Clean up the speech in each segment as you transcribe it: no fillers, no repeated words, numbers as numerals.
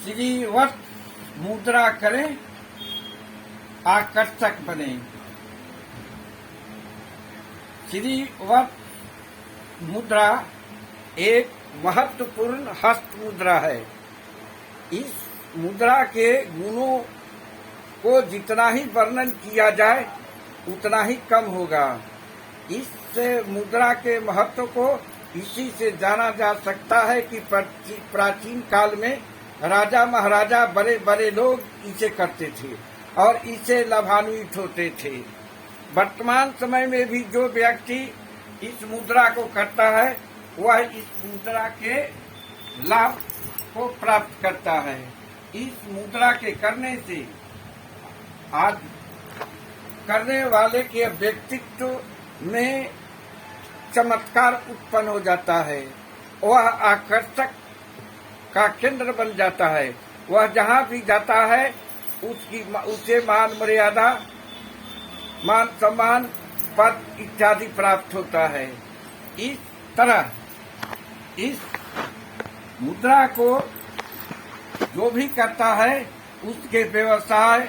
श्रीवत मुद्रा करें, आकर्षक बने। श्रीवत मुद्रा एक महत्वपूर्ण हस्त मुद्रा है। इस मुद्रा के गुणों को जितना ही वर्णन किया जाए उतना ही कम होगा। इस मुद्रा के महत्व को इसी से जाना जा सकता है कि प्राचीन काल में राजा महाराजा बड़े बड़े लोग इसे करते थे और इसे लाभान्वित होते थे। वर्तमान समय में भी जो व्यक्ति इस मुद्रा को करता है वह इस मुद्रा के लाभ को प्राप्त करता है। इस मुद्रा के करने से आज करने वाले के व्यक्तित्व में चमत्कार उत्पन्न हो जाता है। वह आकर्षक का केंद्र बन जाता है। वह जहाँ भी जाता है उसे मान मर्यादा, मान सम्मान, पद इत्यादि प्राप्त होता है। इस तरह इस मुद्रा को जो भी करता है उसके व्यवसाय,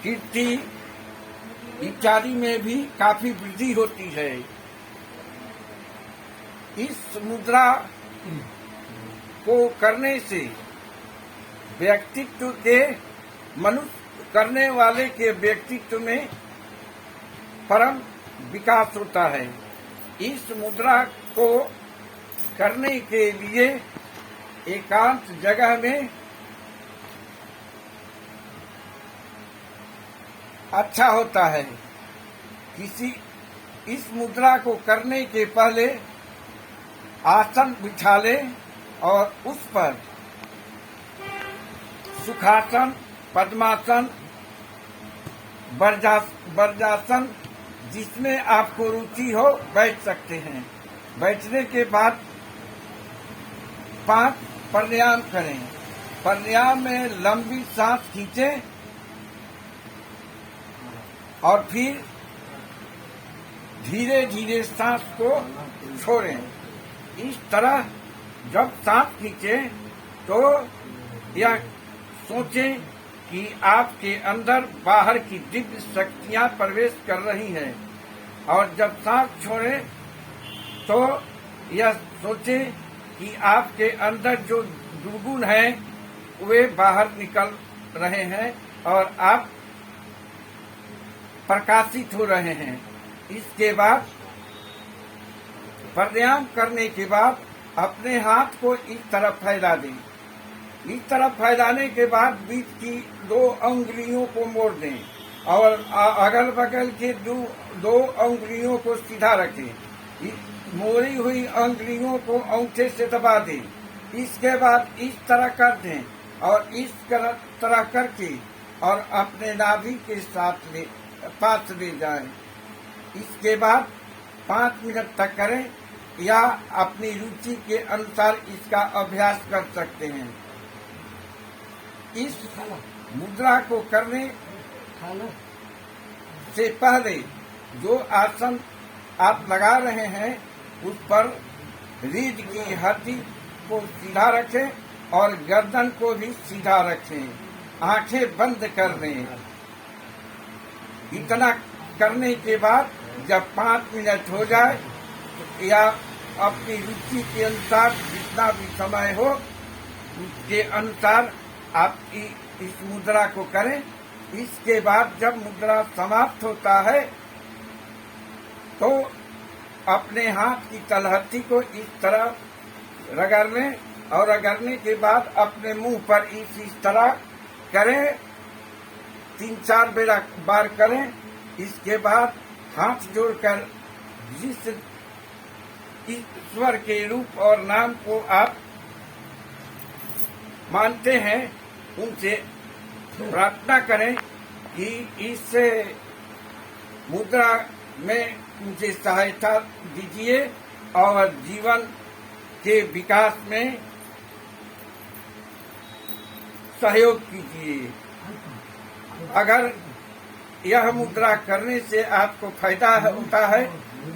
कीर्ति इत्यादि में भी काफी वृद्धि होती है। इस मुद्रा को करने से व्यक्तित्व के मनुष्य करने वाले के व्यक्तित्व में परम विकास होता है। इस मुद्रा को करने के लिए एकांत जगह में अच्छा होता है। इस मुद्रा को करने के पहले आसन बिछा ले और उस पर सुखासन, पद्मासन, वर्जासन जिसमें आपको रुचि हो बैठ सकते हैं। बैठने के बाद 5 प्राणायाम करें। प्राणायाम में लंबी सांस खींचें और फिर धीरे धीरे सांस को छोड़ें। इस तरह जब सांस खींचें तो यह सोचें कि आपके अंदर बाहर की दिव्य शक्तियां प्रवेश कर रही हैं, और जब सांस छोड़ें तो यह सोचें कि आपके अंदर जो दुर्गुण हैं वे बाहर निकल रहे हैं और आप प्रकाशित हो रहे हैं। इसके बाद प्राणायाम करने के बाद अपने हाथ को इस तरफ फैला दें। इस तरफ फैलाने के बाद बीच की 2 अंगुलियों को मोड़ दें और अगल बगल के 2 अंगुलियों को सीधा रखें। मोड़ी हुई अंगुलियों को अंगूठे से दबा दें। इसके बाद इस तरह कर दें और इस तरह करके और अपने नाभि के पास ले जाएं। इसके बाद 5 मिनट तक करें या अपनी रुचि के अनुसार इसका अभ्यास कर सकते हैं। इस मुद्रा को करने से पहले जो आसन आप लगा रहे हैं उस पर रीढ़ की हड्डी को सीधा रखें और गर्दन को भी सीधा रखें। आंखें बंद कर दें। इतना करने के बाद जब 5 मिनट हो जाए या अपनी रुचि के अनुसार जितना भी समय हो उसके अनुसार आप इस मुद्रा को करें। इसके बाद जब मुद्रा समाप्त होता है तो अपने हाथ की तलहटी को इस तरह रगड़ लें और रगड़ने के बाद अपने मुंह पर इस तरह करें। 3-4 बार करें। इसके बाद हाथ जोड़कर जिस ईश्वर के रूप और नाम को आप मानते हैं उनसे प्रार्थना करें कि इस मुद्रा में मुझे सहायता दीजिए और जीवन के विकास में सहयोग कीजिए। अगर यह मुद्रा करने से आपको फायदा होता है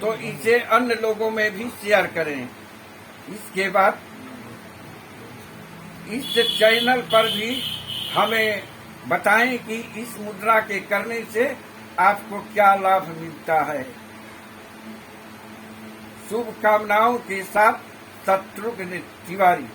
तो इसे अन्य लोगों में भी शेयर करें। इसके बाद इस चैनल पर भी हमें बताएं कि इस मुद्रा के करने से आपको क्या लाभ मिलता है। शुभकामनाओं के साथ शत्रुघ्न तिवारी।